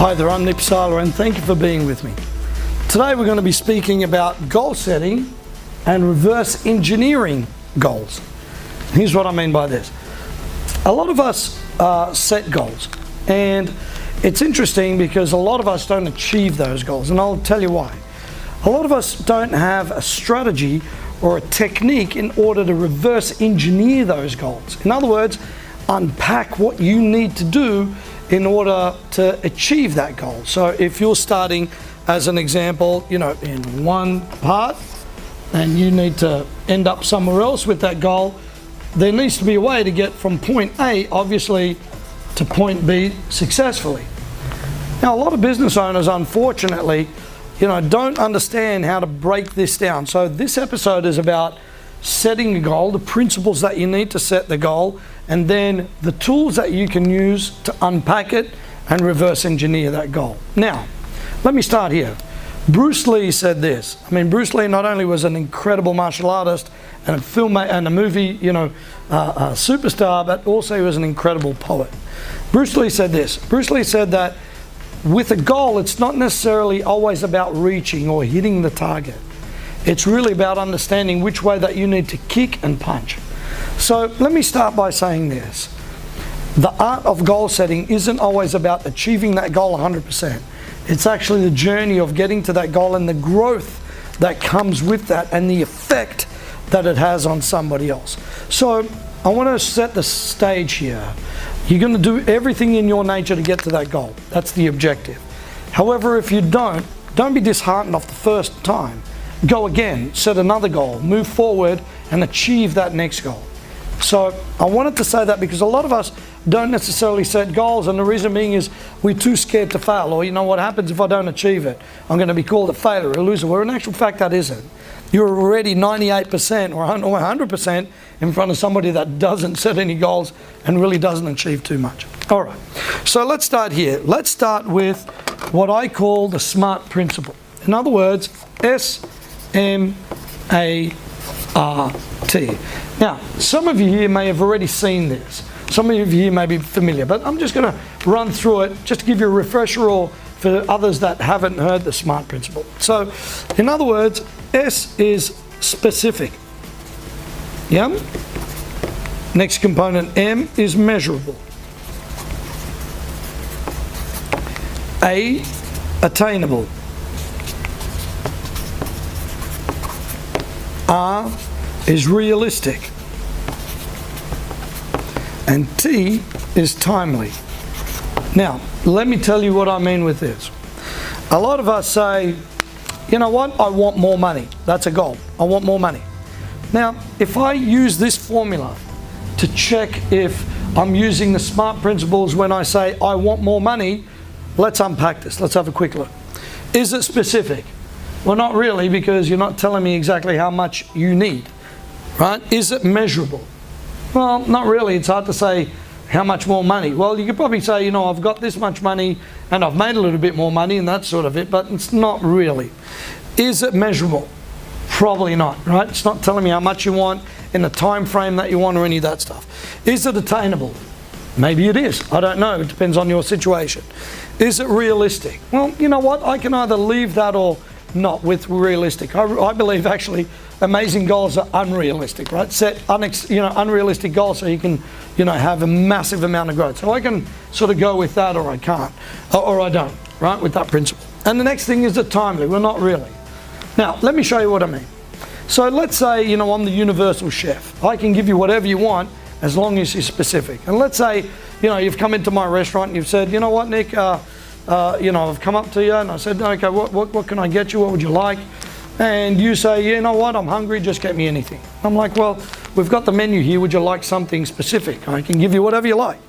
Hi there, I'm Psaila, and thank you for being with me. Today we're going to be speaking about goal setting and reverse engineering goals. Here's what I mean by this. A lot of us set goals, and it's interesting because a lot of us don't achieve those goals, and I'll tell you why. A lot of us don't have a strategy or a technique in order to reverse engineer those goals. In other words, unpack what you need to do in order to achieve that goal. So if you're starting, as an example, in one part, and you need to end up somewhere else with that goal, there needs to be a way to get from point A, obviously, to point B successfully. Now, a lot of business owners, unfortunately, don't understand how to break this down. So this episode is about setting a goal, the principles that you need to set the goal, and then the tools that you can use to unpack it and reverse engineer that goal. Now, let me start here. Bruce Lee said this. Bruce Lee not only was an incredible martial artist and a filmmaker and a movie, superstar, but also he was an incredible poet. Bruce Lee said this. Bruce Lee said that with a goal, it's not necessarily always about reaching or hitting the target. It's really about understanding which way that you need to kick and punch. So let me start by saying this. The art of goal setting isn't always about achieving that goal 100%. It's actually the journey of getting to that goal and the growth that comes with that and the effect that it has on somebody else. So I want to set the stage here. You're going to do everything in your nature to get to that goal. That's the objective. However, if you don't be disheartened off the first time. Go again, set another goal, move forward and achieve that next goal. So I wanted to say that because a lot of us don't necessarily set goals, and the reason being is we're too scared to fail, or what happens if I don't achieve it? I'm going to be called a failure, a loser, where in actual fact that isn't. You're already 98% or 100% in front of somebody that doesn't set any goals and really doesn't achieve too much. All right, so let's start here. Let's start with what I call the SMART principle. In other words, SMART. Now, some of you here may have already seen this. Some of you here may be familiar, but I'm just going to run through it just to give you a refresher, or for others that haven't heard the SMART principle. So, in other words, S is specific. Yeah? Next component, M, is measurable. A, attainable. R is realistic, and T is timely. Now, let me tell you what I mean with this. A lot of us say, you know what, I want more money. That's a goal. I want more money. Now, if I use this formula to check if I'm using the SMART principles when I say I want more money, let's unpack this. Let's have a quick look. Is it specific? Well, not really, because you're not telling me exactly how much you need, right? Is it measurable? Well, not really. It's hard to say how much more money. Well, you could probably say, I've got this much money and I've made a little bit more money and that sort of it, but it's not really. Is it measurable? Probably not, right? It's not telling me how much you want in the time frame that you want or any of that stuff. Is it attainable? Maybe it is. I don't know. It depends on your situation. Is it realistic? Well, you know what? I can either leave that or not with realistic. I believe actually amazing goals are unrealistic, right? Set unrealistic goals so you can have a massive amount of growth. So I can sort of go with that, or I can't, or I don't, right, with that principle. And the next thing is the timely. Well, not really. Now let me show you what I mean. So let's say I'm the universal chef. I can give you whatever you want as long as you're specific. And let's say you've come into my restaurant and you've said, you know what, Nick, I've come up to you and I said, okay, what can I get you? What would you like? And you say, you know what, I'm hungry, just get me anything. I'm like, well, we've got the menu here. Would you like something specific? I can give you whatever you like.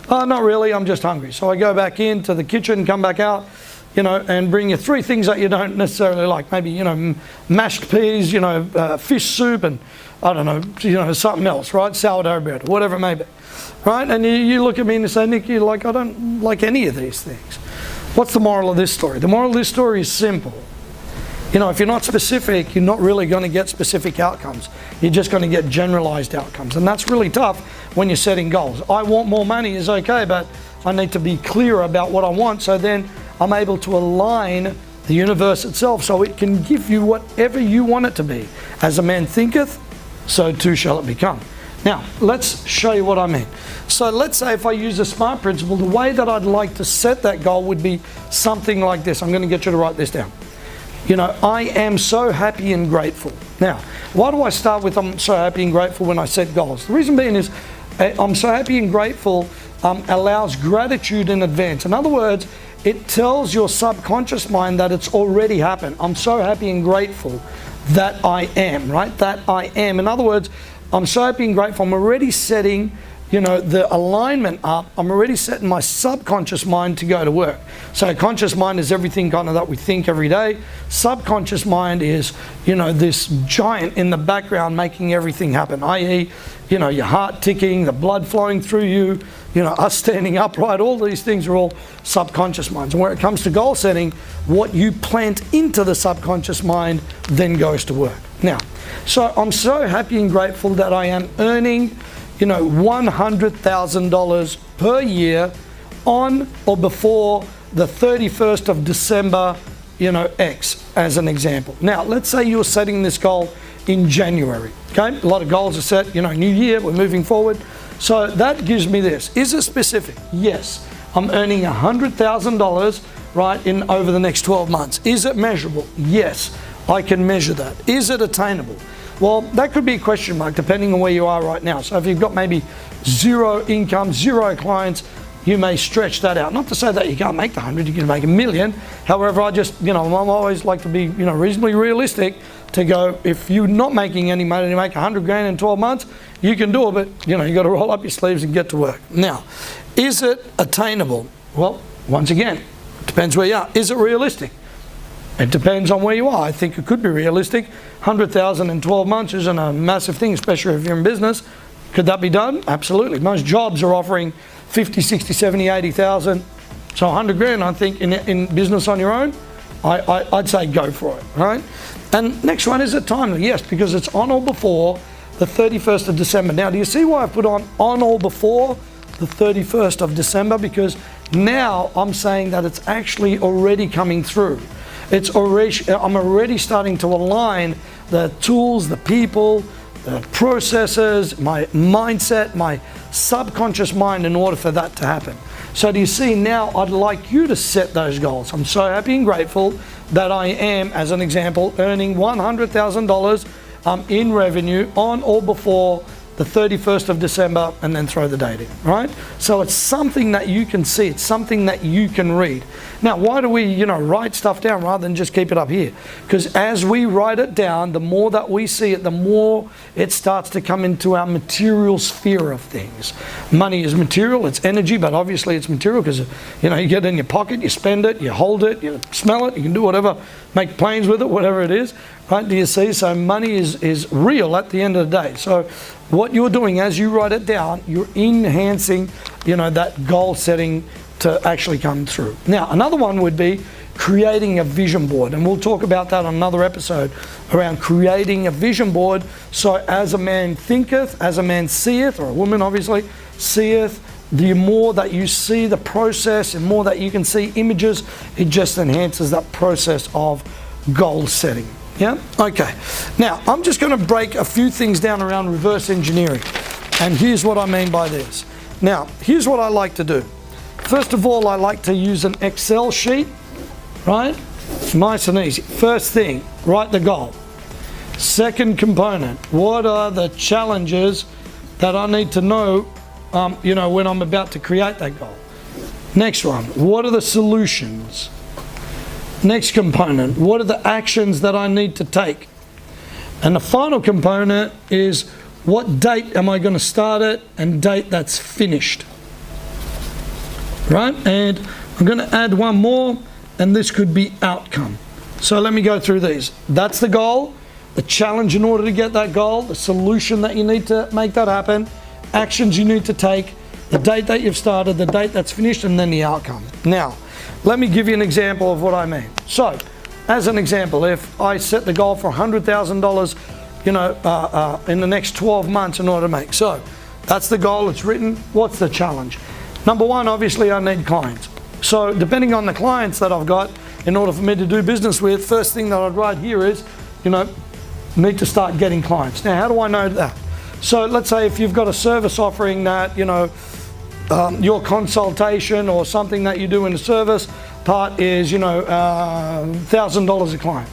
Not really, I'm just hungry. So I go back into the kitchen, come back out, and bring you 3 things that you don't necessarily like. Maybe, mashed peas, fish soup, and I don't know, something else, right? Sourdough bread, whatever it may be. Right? And you look at me and you say, Nick, I don't like any of these things. What's the moral of this story? The moral of this story is simple. if you're not specific, you're not really going to get specific outcomes. You're just going to get generalized outcomes. And that's really tough when you're setting goals. I want more money is okay, but I need to be clear about what I want, so then I'm able to align the universe itself so it can give you whatever you want it to be. As a man thinketh, so too shall it become. Now, let's show you what I mean. So let's say if I use the SMART principle, the way that I'd like to set that goal would be something like this. I'm going to get you to write this down. I am so happy and grateful. Now, why do I start with I'm so happy and grateful when I set goals? The reason being is I'm so happy and grateful allows gratitude in advance. In other words, it tells your subconscious mind that it's already happened. I'm so happy and grateful that I am, right? That I am. In other words, I'm so happy and grateful. I'm already setting, the alignment up. I'm already setting my subconscious mind to go to work. So conscious mind is everything kind of that we think every day. Subconscious mind is, this giant in the background making everything happen, i.e., your heart ticking, the blood flowing through you, us standing upright. All these things are all subconscious minds. And when it comes to goal setting, what you plant into the subconscious mind then goes to work. Now, so I'm so happy and grateful that I am earning, $100,000 per year on or before the 31st of December, X, as an example. Now, let's say you're setting this goal in January, okay? A lot of goals are set, new year, we're moving forward. So that gives me this. Is it specific? Yes. I'm earning $100,000, right, over the next 12 months. Is it measurable? Yes, I can measure that. Is it attainable? Well, that could be a question mark depending on where you are right now. So if you've got maybe zero income, zero clients, you may stretch that out. Not to say that you can't make the 100, you can make $1 million. However, I just, I always like to be, reasonably realistic to go, if you're not making any money, you make 100 grand in 12 months, you can do it, but you got to roll up your sleeves and get to work. Now, is it attainable? Well, once again, it depends where you are. Is it realistic? It depends on where you are. I think it could be realistic. 100,000 in 12 months isn't a massive thing, especially if you're in business. Could that be done? Absolutely. Most jobs are offering 50, 60, 70, 80,000. So 100 grand, I think, in business on your own, I'd say go for it, right? And next one, is it timely? Yes, because it's on or before the 31st of December. Now, do you see why I put on or before the 31st of December? Because now I'm saying that it's actually already coming through. I'm already starting to align the tools, the people, the processes, my mindset, my subconscious mind in order for that to happen. So do you see, now I'd like you to set those goals. I'm so happy and grateful that I am, as an example, earning $100,000 in revenue on or before the 31st of December, and then throw the date in, right? So it's something that you can see, it's something that you can read. Now, why do we, write stuff down rather than just keep it up here? Because as we write it down, the more that we see it, the more it starts to come into our material sphere of things. Money is material, it's energy, but obviously it's material because, you get it in your pocket, you spend it, you hold it, you smell it, you can do whatever, make planes with it, whatever it is, right? Do you see? So money is real at the end of the day. So what you're doing as you write it down, you're enhancing, that goal setting to actually come through. Now, another one would be creating a vision board, and we'll talk about that on another episode around creating a vision board. So as a man thinketh, as a man seeth, or a woman obviously seeth, the more that you see the process and more that you can see images, it just enhances that process of goal setting. Yeah? Okay. Now, I'm just going to break a few things down around reverse engineering. And here's what I mean by this. Now, here's what I like to do. First of all, I like to use an Excel sheet, right? Nice and easy. First thing, write the goal. Second component, what are the challenges that I need to know, when I'm about to create that goal? Next one, what are the solutions? Next component, what are the actions that I need to take? And the final component is, what date am I going to start it and date that's finished? Right? And I'm going to add one more, and this could be outcome. So let me go through these. That's the goal, the challenge in order to get that goal, the solution that you need to make that happen, actions you need to take, the date that you've started, the date that's finished, and then the outcome. Now, let me give you an example of what I mean. So, as an example, if I set the goal for $100,000, in the next 12 months in order to make. So that's the goal, it's written. What's the challenge? Number one, obviously I need clients. So depending on the clients that I've got, in order for me to do business with, first thing that I'd write here is, need to start getting clients. Now, how do I know that? So let's say if you've got a service offering that, your consultation or something that you do in the service part is, $1,000 a client.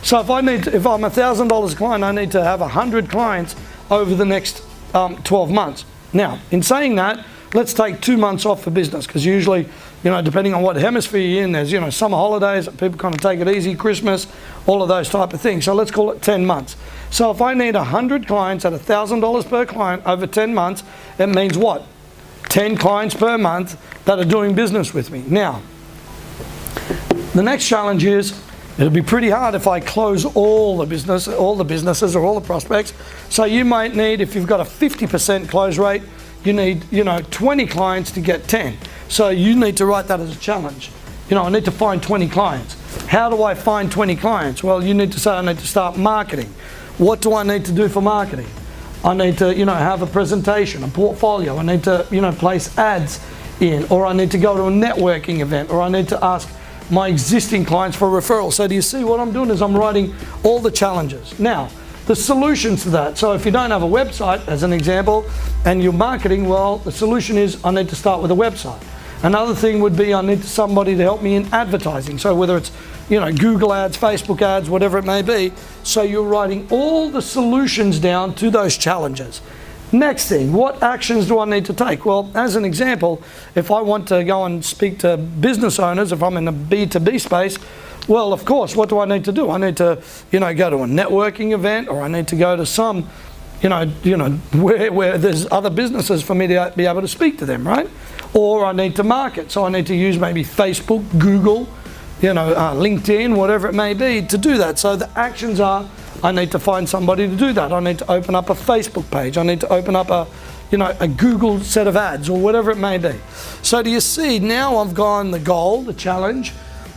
So if I'm $1,000 a client, I need to have 100 clients over the next 12 months. Now, in saying that, let's take 2 months off for business, because usually, depending on what hemisphere you're in, there's, summer holidays, people kind of take it easy, Christmas, all of those type of things. So let's call it 10 months. So if I need 100 clients at $1,000 per client over 10 months, it means what? 10 clients per month that are doing business with me. Now, the next challenge is, it'll be pretty hard if I close all the businesses or all the prospects. So you might need, if you've got a 50% close rate, you need, 20 clients to get 10. So you need to write that as a challenge. I need to find 20 clients. How do I find 20 clients? Well, you need to say, I need to start marketing. What do I need to do for marketing? I need to, have a presentation, a portfolio. I need to, place ads in, or I need to go to a networking event, or I need to ask my existing clients for referrals. So do you see what I'm doing is I'm writing all the challenges. Now, the solutions to that. So if you don't have a website, as an example, and you're marketing, well, the solution is I need to start with a website. Another thing would be I need somebody to help me in advertising. So whether it's, Google ads, Facebook ads, whatever it may be. So you're writing all the solutions down to those challenges. Next thing, what actions do I need to take? Well, as an example, if I want to go and speak to business owners, if I'm in the B2B space, well, of course, what do I need to do? I need to, go to a networking event, or I need to go to some, where there's other businesses for me to be able to speak to them, right? Or I need to market. So I need to use maybe Facebook, Google, LinkedIn, whatever it may be to do that. So the actions are, I need to find somebody to do that. I need to open up a Facebook page. I need to open up a Google set of ads, or whatever it may be. So do you see, now I've gone the goal, the challenge,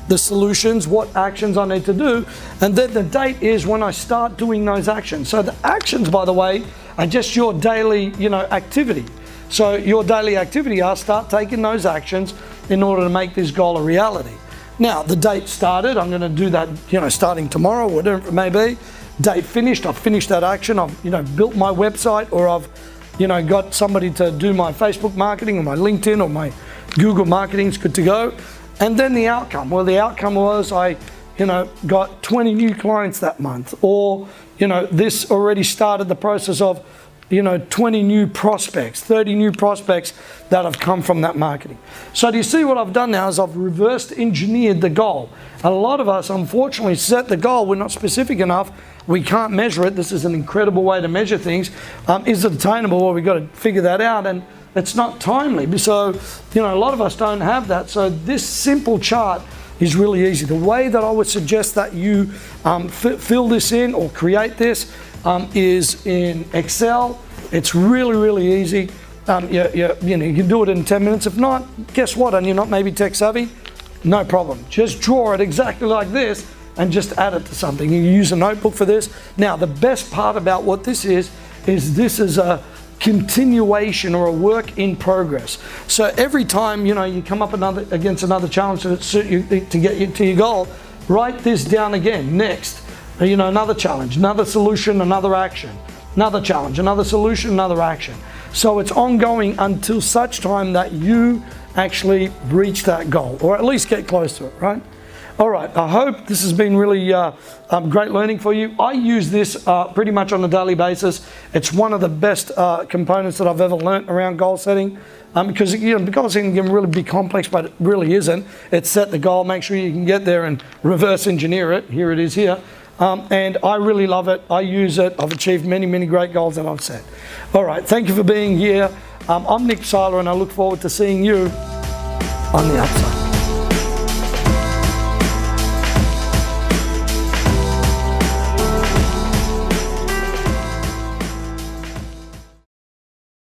the solutions, what actions I need to do, and then the date is when I start doing those actions. So the actions, by the way, are just your daily, activity. So your daily activity are start taking those actions in order to make this goal a reality. Now, the date started, I'm going to do that, starting tomorrow, whatever it may be. Date finished, I've finished that action, I've, built my website, or I've, got somebody to do my Facebook marketing, or my LinkedIn, or my Google marketing is good to go. And then the outcome, well, the outcome was I, got 20 new clients that month, or, this already started the process of, 20 new prospects, 30 new prospects that have come from that marketing. So do you see what I've done now is I've reversed engineered the goal. A lot of us, unfortunately, set the goal, we're not specific enough, we can't measure it. This is an incredible way to measure things. Is it attainable? Well, we've got to figure that out, and it's not timely. So, a lot of us don't have that. So this simple chart is really easy. The way that I would suggest that you fill this in or create this is in Excel. It's really, really easy. You can do it in 10 minutes. If not, guess what? And you're not maybe tech savvy, no problem. Just draw it exactly like this and just add it to something. You use a notebook for this. Now, the best part about what this is this is a continuation or a work in progress. So every time you come up against another challenge to get you to your goal, write this down again. Next, another challenge, another solution, another action, another challenge, another solution, another action. So it's ongoing until such time that you actually reach that goal, or at least get close to it, right? All right, I hope this has been really great learning for you. I use this pretty much on a daily basis. It's one of the best components that I've ever learnt around goal setting, because goal setting can really be complex, but it really isn't. It's set the goal, make sure you can get there and reverse engineer it. Here it is here. And I really love it. I use it. I've achieved many, many great goals that I've set. All right, thank you for being here. I'm Psaila, and I look forward to seeing you on the upside.